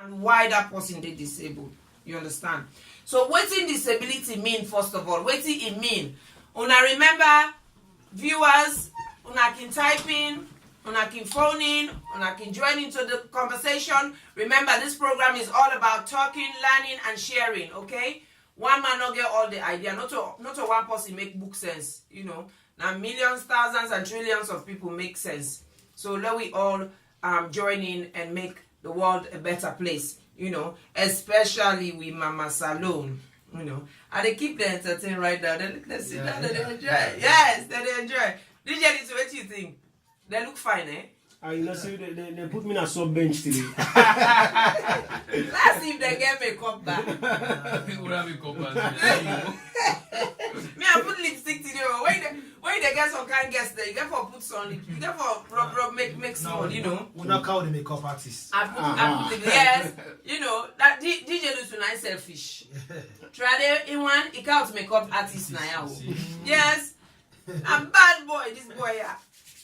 and why that person they disabled. You understand? So what in disability mean, first of all? What it mean? Una remember, viewers, una can type in, una can phone in, una can join into the conversation. Remember, this program is all about talking, learning, and sharing, okay? One man not get all the idea. Not to one person make book sense, you know. Now millions, thousands, and trillions of people make sense. So let we all join in and make the world a better place, you know, especially with Mama Salon, you know. And they keep the entertain right now. They sit down, they enjoy. Yes, they enjoy. DJ, what do you think? They look fine, eh? You know, see, they put me in a sub bench today. Let's see if they get makeup back. Me, I put lipstick today. When they get some kind of guests there, you get for put some lip. You get for rub, make small, you know. We not call the makeup artist. I put yes, you know, that DJ looks nice selfish. Try in one, he can't makeup artist now. Yes, I'm bad boy, this boy, yeah.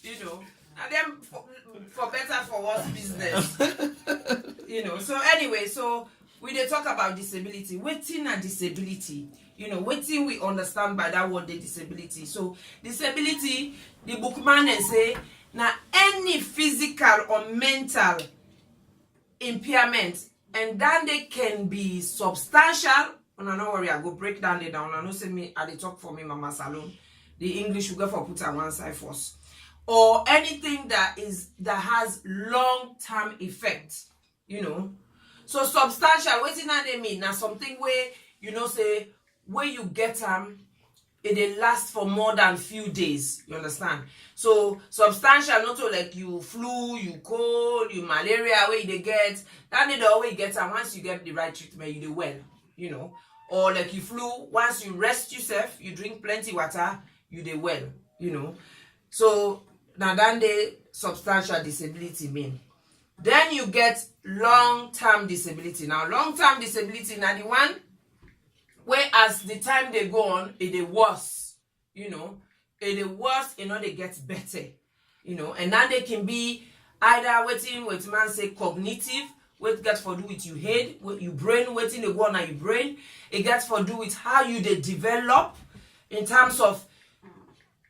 You know. And then for better for worse business. You know. So anyway, so we dey talk about disability. Waiting and disability. You know, waiting we understand by that word the disability. So disability, the bookman say, now any physical or mental impairment, and then they can be substantial. And I know worry, I go break down the down. I know say me, I dey talk for me, Mama Salon. The English will go for put on one side first. Or anything that has long-term effect, you know. So substantial, what did they mean? Now something where, you know, say, where you get it last for more than few days, you understand? So substantial, not so like you flu, you cold, you malaria, where you get, that they always get once you get the right treatment, you do well, you know. Or like you flu, once you rest yourself, you drink plenty water, you do well, you know. So now then the substantial disability mean. Then you get long-term disability. Now long-term disability now the one where as the time they go on, it worse, you know. It worse, you know, they get better, you know. And then they can be either waiting what man say cognitive, what gets for do with your head, what your brain, waiting they go on your brain. It gets for do with how you they develop in terms of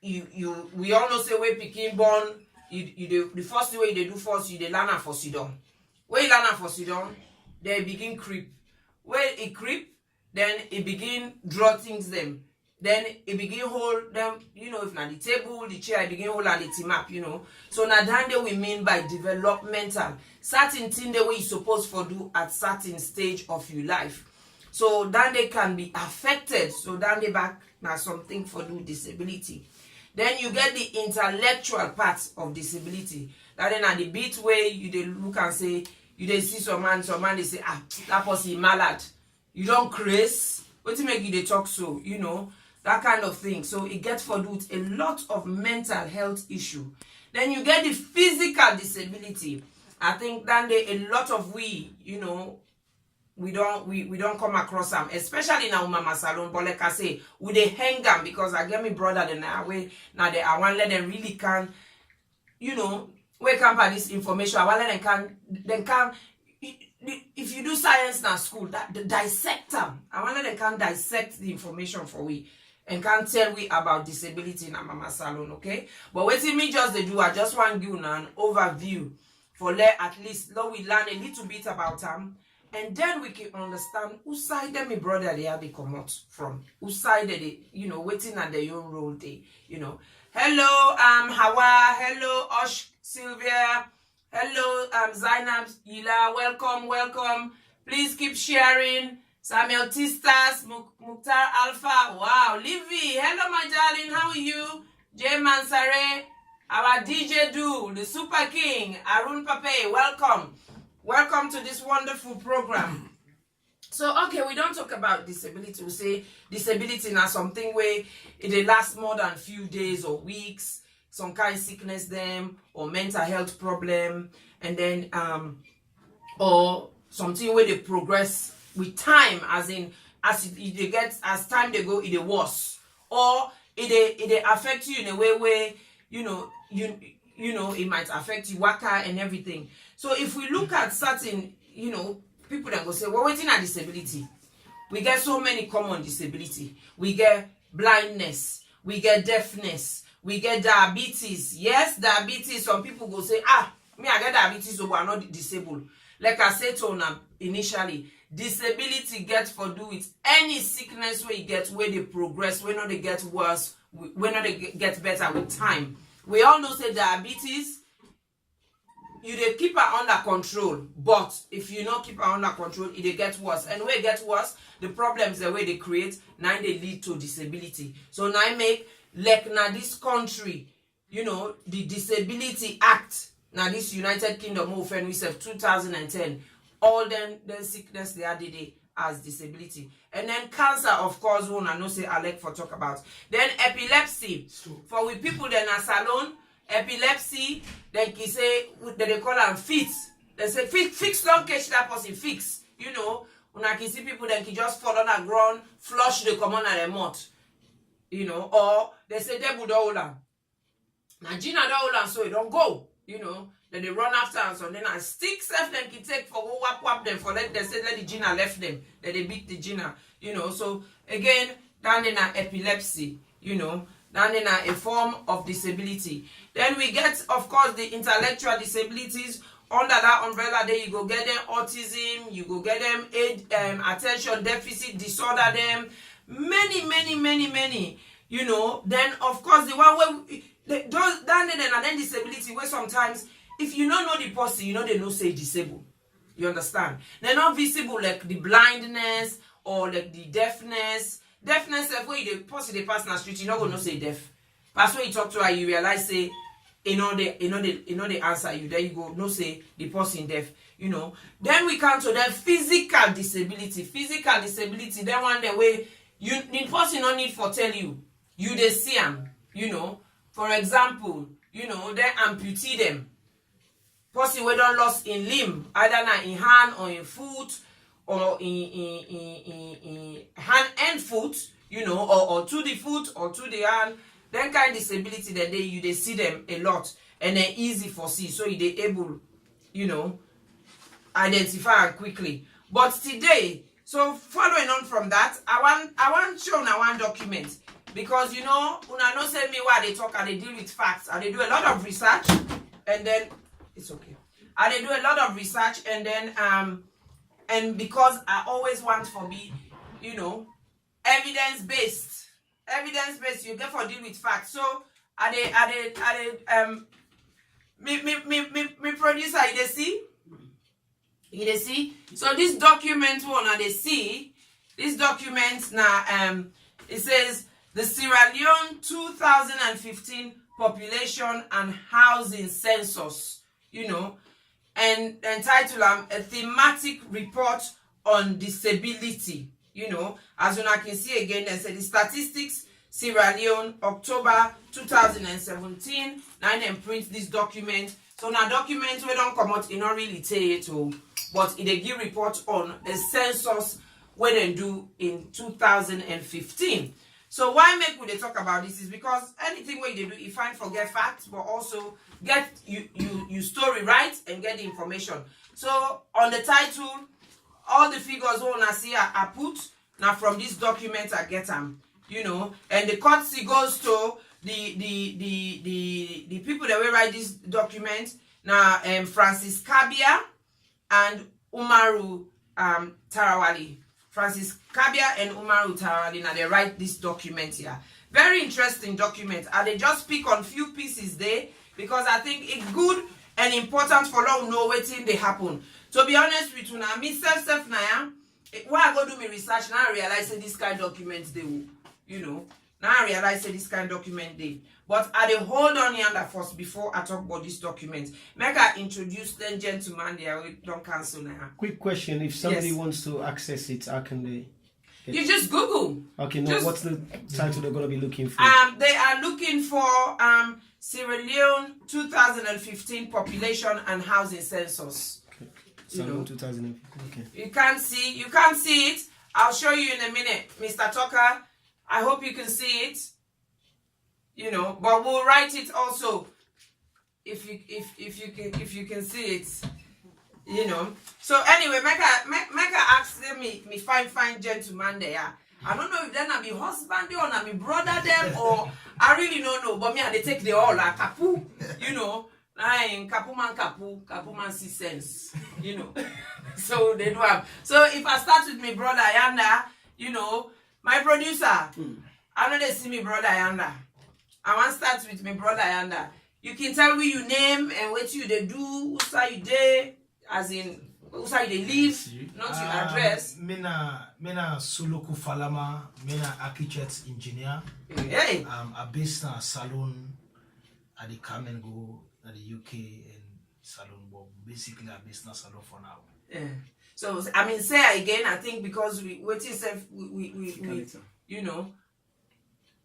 we all know say when Pekin born, the first way they do first, you they learn for Sidon. When you learn for Sidon, they begin creep. When it creep, then it begin draw things them. Then it begin hold them, you know, if not the table, the chair, it begin hold and the map, you know. So now that we mean by developmental. Certain thing that we supposed for do at certain stage of your life. So then they can be affected. So then they back now something for do disability. Then you get the intellectual part of disability. That then at the bit where you they look and say, you they see some man they say, that person malad. You don't craze. What to make you they talk so, you know, that kind of thing. So it gets for do with a lot of mental health issue. Then you get the physical disability. I think that a lot of we, you know, we don't come across them, especially now Mama Salon. But like I say, we they hang them because I get me brother then away now they I want let them really can, you know, wake up at this information. I want let them can if you do science now school that dissect them. I want let them can dissect the information for we and can tell we about disability in Mama Salon, okay? But what me just they do, I just want to give you an overview for let at least let we learn a little bit about them. And then we can understand who side them, my brother, they have they come out from. Who side they, you know, waiting at their own role day, you know. Hello, Hawa. Hello, Osh, Sylvia. Hello, Zainab, Yila. Welcome. Please keep sharing. Samuel Tistas, Mukhtar Alpha. Wow, Livy. Hello, my darling. How are you? Jay Mansare. Our DJ Do, the Super King, Arun Pape. Welcome to this wonderful program. So, okay, we don't talk about disability. We say disability now something where it lasts more than few days or weeks, some kind of sickness them, or mental health problem, and then, or something where they progress with time, as in, as time they go, it worse. Or it affect you in a way where, you know, it might affect you, waka and everything. So if we look at certain, you know, people then go say, well, waiting at disability. We get so many common disability. We get blindness. We get deafness. We get diabetes. Yes, diabetes. Some people go say, me I get diabetes, so I'm not disabled. Like I said to them initially, disability gets for do with any sickness where you get, where they progress, where not they get worse, where not they get better with time. We all know say diabetes, you they keep it under control, but if you not keep it under control, it they get worse. And when it gets worse, the problems the way they create, now they lead to disability. So now make like now this country, you know, the Disability Act, now this United Kingdom of we have 2010, all them sickness they are today as disability. And then cancer, of course, one I know say I like for talk about. Then epilepsy. For we people then as alone, epilepsy, then he say they call them fits. They say fix don't catch that person, fix. You know, when I can see people then he just fall on the ground, flush the common at the mouth. You know, or they say they would hold on. Now Gina don't hold on, so it don't go. You know, then they run after and so then I stick self them can take for whap them for let they say let the Gina left them. Then they beat the Gina. You know, so again, down in an epilepsy, you know, down in a form of disability. Then we get, of course, the intellectual disabilities. Under that umbrella there, you go get them autism, you go get them attention deficit disorder, them many, you know. Then of course the one where those down there and then disability where sometimes if you don't know the person, you know they know say disabled. You understand? They're not visible like the blindness or like the deafness. Deafness if where the person they pass in the street, you not gonna say deaf. But when you talk to her, you realize say they answer you. There you go, no say the person deaf, you know. Then we come to the physical disability. Physical disability, that one the way you the person no need for tell you. You they see them, you know. For example, you know, they amputee them. Person we don't lost in limb, either now in hand or in foot, or in hand and foot, you know, or to the foot or to the hand. Then kind of disability that they see them a lot and they're easy for see, so they able, you know, identify quickly. But today, so following on from that, I want show now one document. Because you know, una no say me why they talk and they deal with facts and they do a lot of research and then it's okay. And they do a lot of research and then and because I always want for me, you know, evidence based, you get for deal with facts. So me producer you they see. So this document one they see, this document now it says the Sierra Leone 2015 population and housing census, you know, and entitled a thematic report on disability, you know. As you can see again, they say the statistics Sierra Leone October 2017. Now they print this document. So now document we don't come out, it not really tell it all, but it give report on the census where they do in 2015. So why make we talk about this is because anything where you do, you find forget facts, but also get you story right and get the information. So on the title, all the figures one I see are put now from this document I get them, you know, and the courtesy goes to the people that will write this document now, Francis Kabia and Umaru Tarawali. Francis Kabia and Umaru Tarawali, now they write this document here. Very interesting document. And they just pick on few pieces there because I think it's good and important for long know what thing they happen. To be honest with you now, me self now, when I go do my research, now I realize that this kind of documents they will, you know. Now I realize that this kind of document they. But I dey hold on here first before I talk about this document. Make I introduce them gentlemen there. We don't cancel now. Quick question: if somebody wants to access it, how can they? You just Google. Okay, no. What's the title they're gonna be looking for? They are looking for Sierra Leone 2015 population and housing census. Okay. So 2015. Okay. You can't see it. I'll show you in a minute, Mr. Tucker. I hope you can see it. You know, but we'll write it also if you can see it. You know. So anyway, make me fine gentleman there. I don't know if then I be husband or I be brother them or I really don't know. But me, they take the all like kapu, you know. Kapu man see sense, you know. So they do have. So if I start with my brother Yanda, you know, my producer, I know they see me brother Yanda. I want to start with my brother Yanda. You can tell me your name and what you they do, who say you there, as in who say they live, not your address. Mina Suluku Falama, mina architect engineer. Hey. A business salon at the come and go at the UK and salon, but basically a business salon for now. Yeah. So I mean, say again. I think because we you know,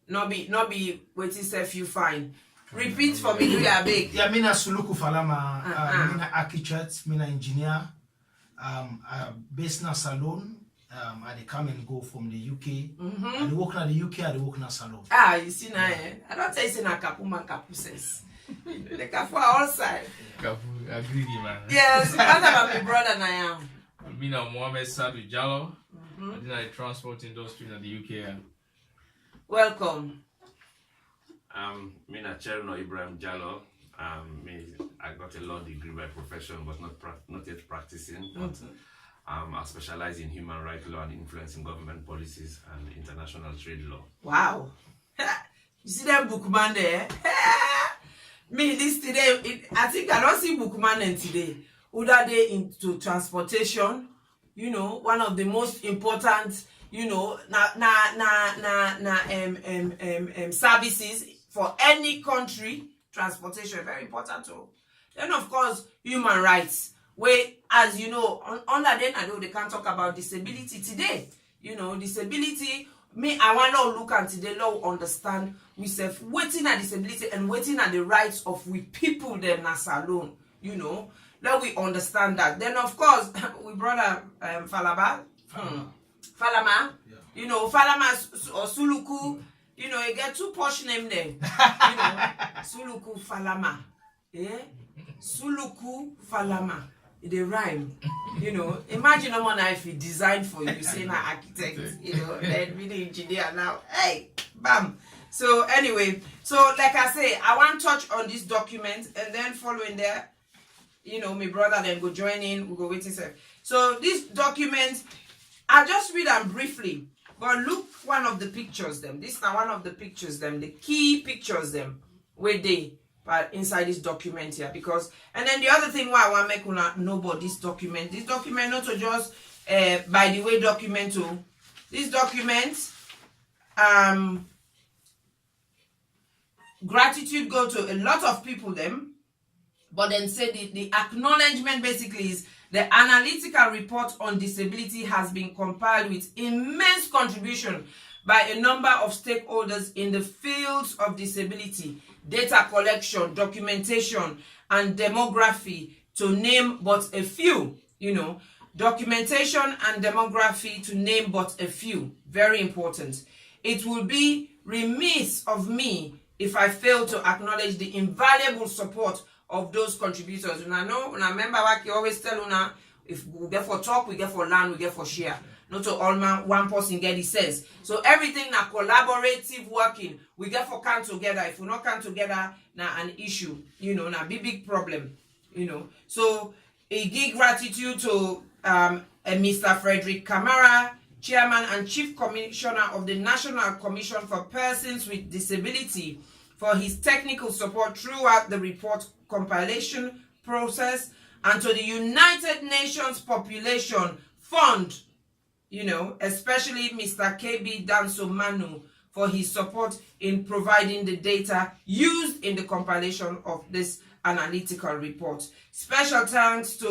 not be waiting self you fine. Repeat for me, do you big? Yeah, mina Suluku Falama, mina architect, mina engineer, a business salon. I they come and go from the UK. I they work in the UK, I they work in a salon. Ah, you see now, I don't tell you say na kapu man kapu sense. The kapu are all side. Kapu, agree, man. Yes, what about my brother now? Me now, Mohammed Sadu Jallo. I'm in the transport industry in the UK. Welcome. Me na Cherno Ibrahim Jallo. I got a law degree by profession, but not yet practicing. But, I specialize in human rights law and influencing government policies and international trade law. Wow. You see that bookman there? Me this today, I think I don't see bookman in today. Other day into transportation, you know, one of the most important, you know, services for any country. Transportation very important too. Then of course human rights. Where, as you know, under then I know they can't talk about disability today. You know, disability. Me, I want to look at today, law understand we self waiting at disability and waiting at the rights of we people them as alone. You know, let we understand that. Then of course we brother Falama. Yeah. You know, Falama or Suluku. You know, you get two posh name there. You know, Suluku Falama. Yeah, Suluku Falama. They rhyme, you know. Imagine a man if he designed for you, say an architect, you know, then really engineer now. Hey, bam. So anyway, so like I say, I want to touch on this document and then following there, you know, my brother then go join in, we go waiting. So this document, I just read them briefly, but look one of the pictures them. This is one of the pictures them, the key pictures them, where they. But inside this document here, because and then the other thing why I want to make una know about this document not to just by the way document to this document gratitude go to a lot of people them, but then say the acknowledgement basically is the analytical report on disability has been compiled with immense contribution by a number of stakeholders in the fields of disability, data collection, documentation, and demography, to name but a few. You know, documentation and demography, to name but a few. Very important. It will be remiss of me if I fail to acknowledge the invaluable support of those contributors. And I know, and I remember what you always tell una, if we get for talk, we get for learn, we get for share. Not to all man, one person get the sense. So everything na collaborative working. We get for come together. If we not come together, na an issue. You know, na big problem. You know. So a give gratitude to Mr. Frederick Kamara, Chairman and Chief Commissioner of the National Commission for Persons with Disability, for his technical support throughout the report compilation process, and to the United Nations Population Fund, you know, especially Mr. KB Dansomanu, for his support in providing the data used in the compilation of this analytical report. Special thanks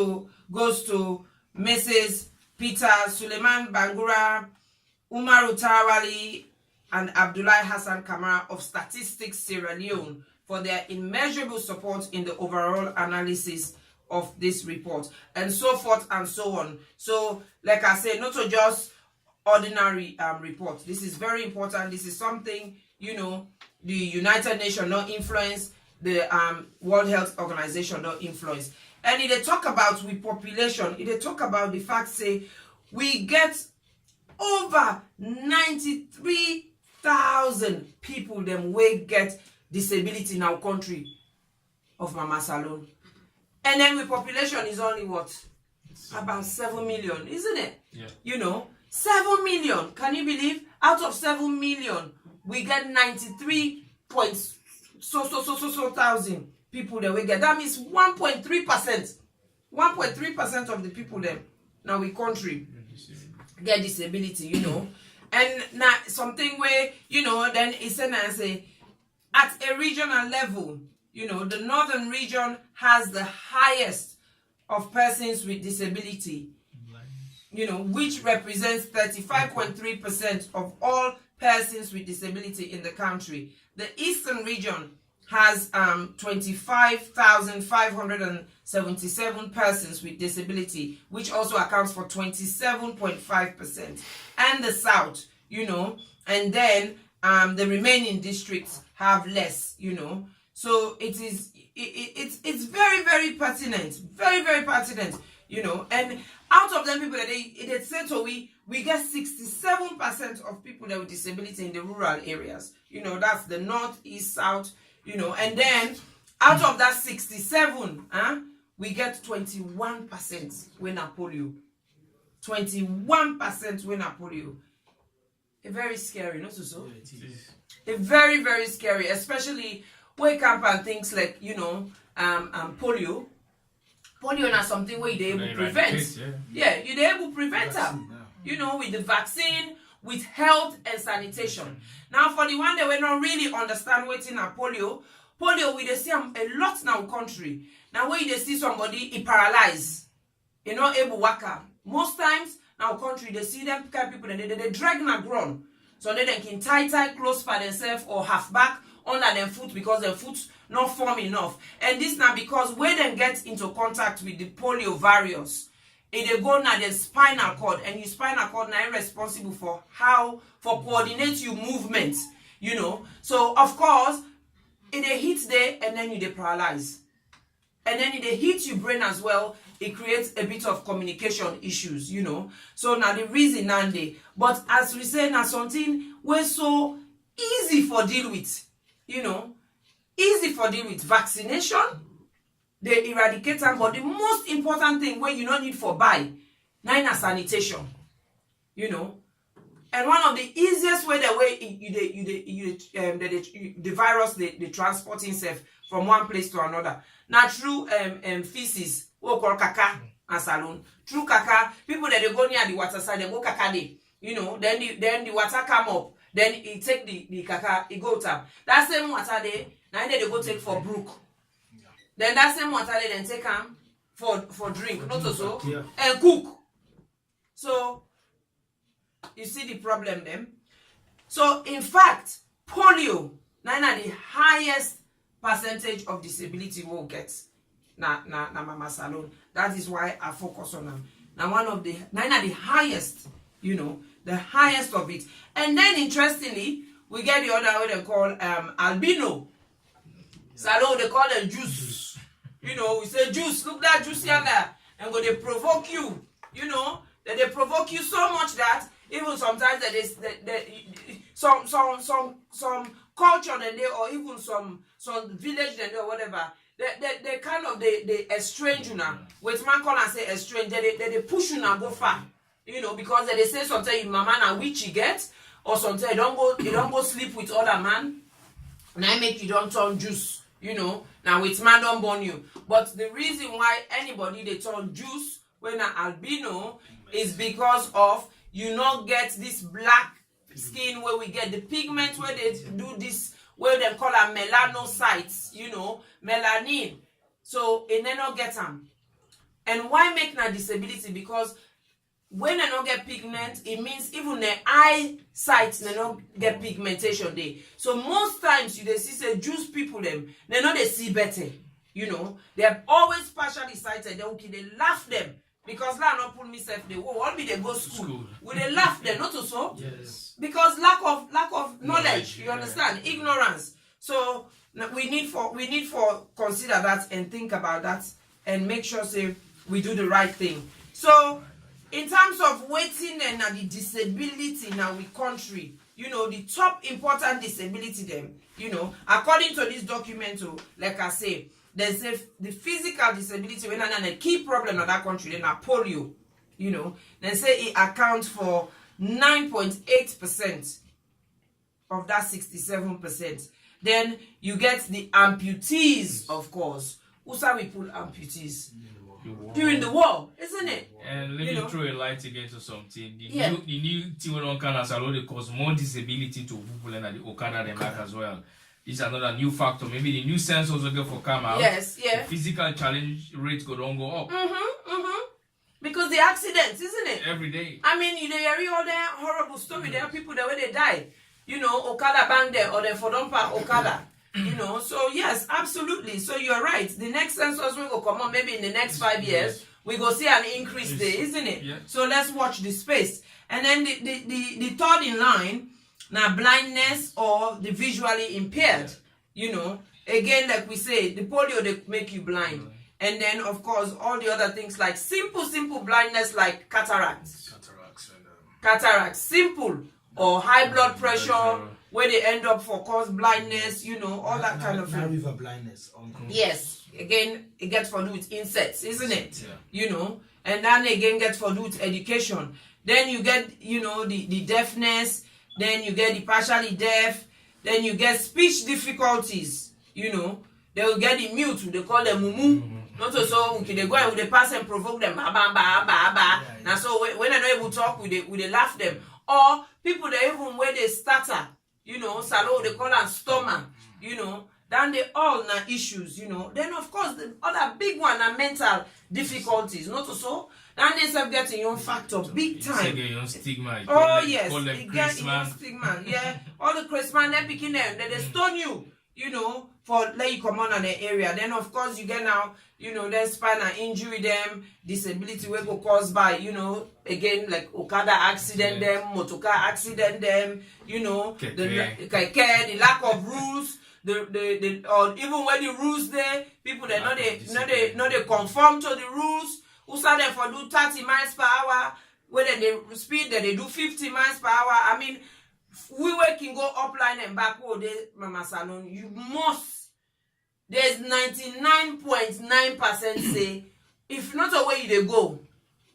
goes to Mrs. Peter Suleiman Bangura, Umaru Tarawali, and Abdullah Hassan Kamara of Statistics Sierra Leone for their immeasurable support in the overall analysis of this report, and so forth and so on. So, like I said, not just ordinary report. This is very important. This is something, you know, the United Nations not influence, the World Health Organization not influence. And if they talk about with population, if they talk about the fact, say, we get over 93,000 people them we get disability in our country of Mama Salon. And then the population is only what? About 7 million, isn't it? Yeah. You know, 7 million. Can you believe? Out of 7 million, we get 93 points. So thousand people that we get. That means 1.3%. 1.3% of the people there now we country get disability, you know. And now something where, you know, then it's say at a regional level, you know, the northern region has the highest of persons with disability, you know, which represents 35.3% of all persons with disability in the country. The eastern region has 25,577 persons with disability, which also accounts for 27.5%. And the south, you know, and then the remaining districts have less, you know. So it's very, very pertinent, very, very pertinent, you know. And out of them people that they said, so we get 67% of people that with disability in the rural areas, you know. That's the north, east, south, you know. And then out of that 67, we get 21% when a polio. 21% when a polio. Very scary, not so? Yeah, very, very scary, especially wake up and things like, you know, polio. Polio is something where you're able to prevent. Yeah, you're able to prevent them. You know, with the vaccine, with health and sanitation. Now, for the one that we don't really understand what's in a polio, we see a lot now country. Now, when you see somebody, he paralyzed, you know, able to walk out. Most times, now country, they see them kind of people, and they drag na ground. So they can tie close for themselves or half back under their foot because their foot's not firm enough. And this now because when they get into contact with the polio virus, it they go now the spinal cord, and your spinal cord now responsible for coordinate your movement, you know. So of course, it they hit there and then you they paralyze. And then it they hit your brain as well. It creates a bit of communication issues, you know. So now the reason Nande, but as we say now something we're so easy for deal with, you know, easy for deal with vaccination. They eradicate them, but the most important thing where you don't need for buy, now sanitation, you know. And one of the easiest way the way the virus they transport itself from one place to another. Now through feces, what call caca and salon. Through caca, people that they go near the water side, they go caca there. You know, then the water come up, then it take the caca, it go up. That same water there, now they go take for brook. Then that same water they then take them for drink, not also, and cook. So you see the problem then. So in fact, polio, now the highest percentage of disability will get na Mama Salon. That is why I focus on them. Now one of the the highest, you know, the highest of it. And then interestingly, we get the other way they call albino. Salon, they call them juice. You know, we say juice, look that juice here there. And go they provoke you, you know, that they provoke you so much that even sometimes that some culture and they or even some village and or whatever, they kind of they estrange you now. With man call and say estrange, they push you now go far. You know, because they say sometimes your mama na which you get, or sometimes you don't go sleep with other man. Now make you don't turn juice. You know, now with man don't born you. But the reason why anybody they turn juice when an albino is because of you not get this black skin where we get the pigment where they do this, where they call them melanocytes, you know, melanin. So it may not get them. And why make na disability? Because when they don't get pigment, it means even the eyesight they don't get pigmentation there. So most times you they see say juice people them, they know they see better. You know, they are always partially sighted. They laugh them. Because la not pull myself they all be they go school. Will they laugh them, not so? Yes. Because lack of knowledge, you understand? Ignorance. So we need for consider that and think about that and make sure say we do the right thing. So in terms of waiting and the disability in our country, you know, the top important disability them, you know, according to this document, like I say, there's the physical disability when a key problem in that country, then polio, you know, they say it accounts for 9.8% of that 67%. Then you get the amputees, of course. Who say we pull amputees? During the war, isn't it? And let me throw a light again to something. The new thing on Okada Salon, they cause more disability to people and the Okada them back as well. This is another new factor. Maybe the new sensors will go for come out. Yes, yeah. The physical challenge rate could don't go up. Because the accidents, isn't it? Every day. I mean, you hear all the horrible story. There are people that when they die, you know, Okada bang there or they for don't park Okada. You know, so yes, absolutely. So you're right. The next census will go come on maybe in the next 5 years. We go see an increase there, isn't it? Yeah. So let's watch the space. And then the third in line, now blindness or the visually impaired. You know, again, like we say, the polio they make you blind. And then of course all the other things like simple blindness like cataracts. Cataracts, simple or high blood pressure. Where they end up for cause blindness, you know, all that kind of thing. River blindness. Yes. Again, it gets for do with insects, isn't it? Yeah. You know, and then again gets for do with education. Then you get, you know, the deafness. Then you get the partially deaf. Then you get speech difficulties. You know, they will get the mute. They call them mumu. Not so they go and they pass and provoke them. Ba ba ba ba ba. Now so when they're not able to talk, we laugh them. Or people that even when they stutter. You know, Salo, they call them stomach, you know, then they all na issues, you know. Then, of course, the other big one are mental difficulties, not so. Then they start getting your factor big time. Stigma. Oh, yes, they get your stigma, yeah. All the Christmas, they picking them, then they stone you, you know, for let you come on in the area. Then, of course, you get now, you know, then spinal injury them, disability will go caused by, you know, again, like Okada accident them, motorcar accident them, you know, the lack of rules, the or even when the rules there, people that not they conform to the rules, who start them for do 30 miles per hour, when they speed that they do 50 miles per hour. I mean, we can go upline and backward, Mama Salon, you must. There's 99.9% say, if not a way they go,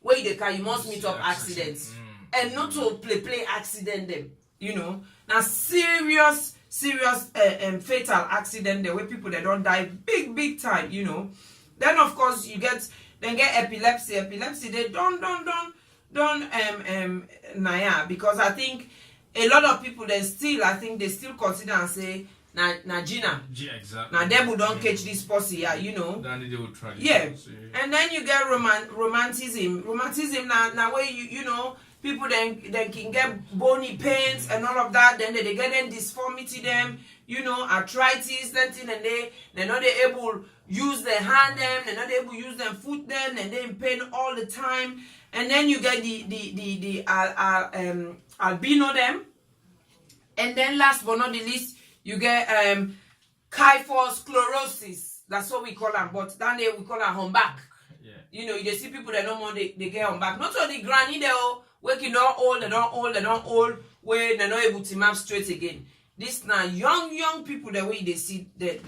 where they can, you must meet up accidents. And not to play accident them, you know. Now serious fatal accident there where people they don't die big time, you know. Then of course you get epilepsy. Epilepsy they don't because I think a lot of people they still consider and say na Gina. Exactly. Now them who don't catch this pussy, yeah, you know. Then they will try. Yeah. And then you get romanticism. Romanticism now where you know people then can get bony pains and all of that. Then they get them disformity them, you know, arthritis, that thing, and they're not able use their hand them, they're not able use them foot them, and they're in pain all the time. And then you get the albino them. And then last but not the least, you get kyphosclerosis. That's what we call them. But then we call them humpback. Yeah. You know, you see people that no more they get humpback. Not only granny they all waking up old, they don't old, where they're not able to map straight again. This now young people the way they see the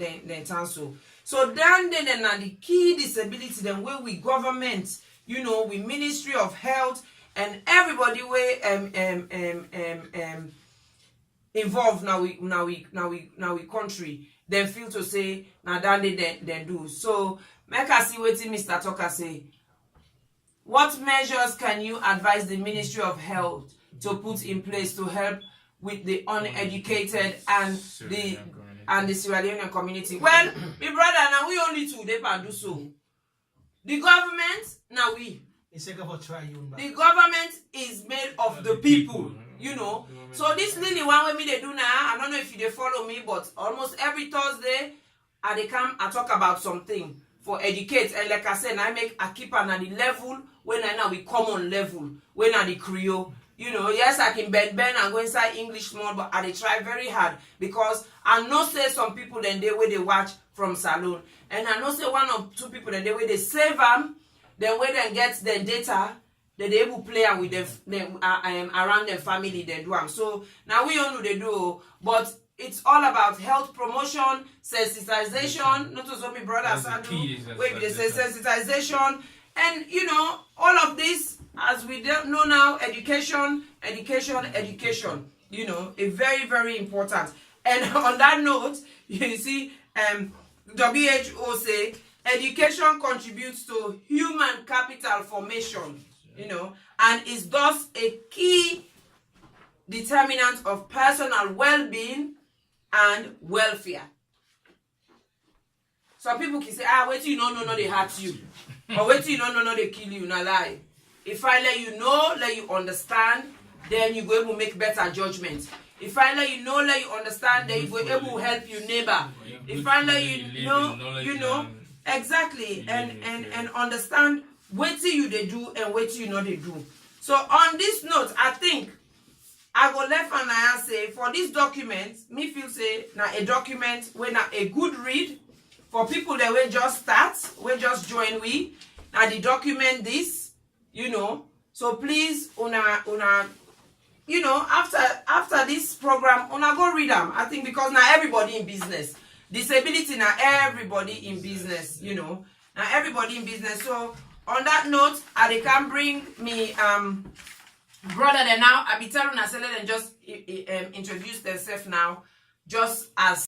so. So then now the key disability then where we government, you know, we Ministry of Health and everybody where involved now we country then feel to say now that they do. So make us see what Mr. Tucker say. What measures can you advise the Ministry of Health to put in place to help with the uneducated and the Sierra Leonean community? Well, my brother, now we only two they can do so. The government, now we. The government is made of the people, you know. So this Lily one way me they do now, I don't know if they follow me, but almost every Thursday, they come and talk about something for educate. And like I said, I keep on the level when I now we common level, when I the Creole. You know, yes, I can bend and go inside English small, but I try very hard because I know say some people then they way they watch from Salon, and I know say one or two people then they way they save them, then when they get their data, they able play and with them around their family they do. So now we all know they do, but it's all about health promotion, sensitization, not to so many brothers and they say sensitization, and you know, all of this, as we don't know now, education, you know, is very, very important. And on that note, you see, WHO say education contributes to human capital formation, you know, and is thus a key determinant of personal well-being and welfare. Some people can say, wait till you know, they hurt you. Or wait till you know, they kill you. Not lie. If I let you know, let you understand, then you go able to make better judgments. If I let you know, let you understand, then you go able to help your neighbor. If I let you know, you know, exactly, and understand what you they do and what you know they do. So on this note, I think I go left and I say for this document, me feel say now a document when a good read for people that will just start, will just join we. Now the document this, you know. So please, una, you know, after this program, una go read them. I think because now everybody in business, disability now everybody in business, you know, now everybody in business. So on that note, they can bring me brother then now I be telling us let them just introduce themselves now just as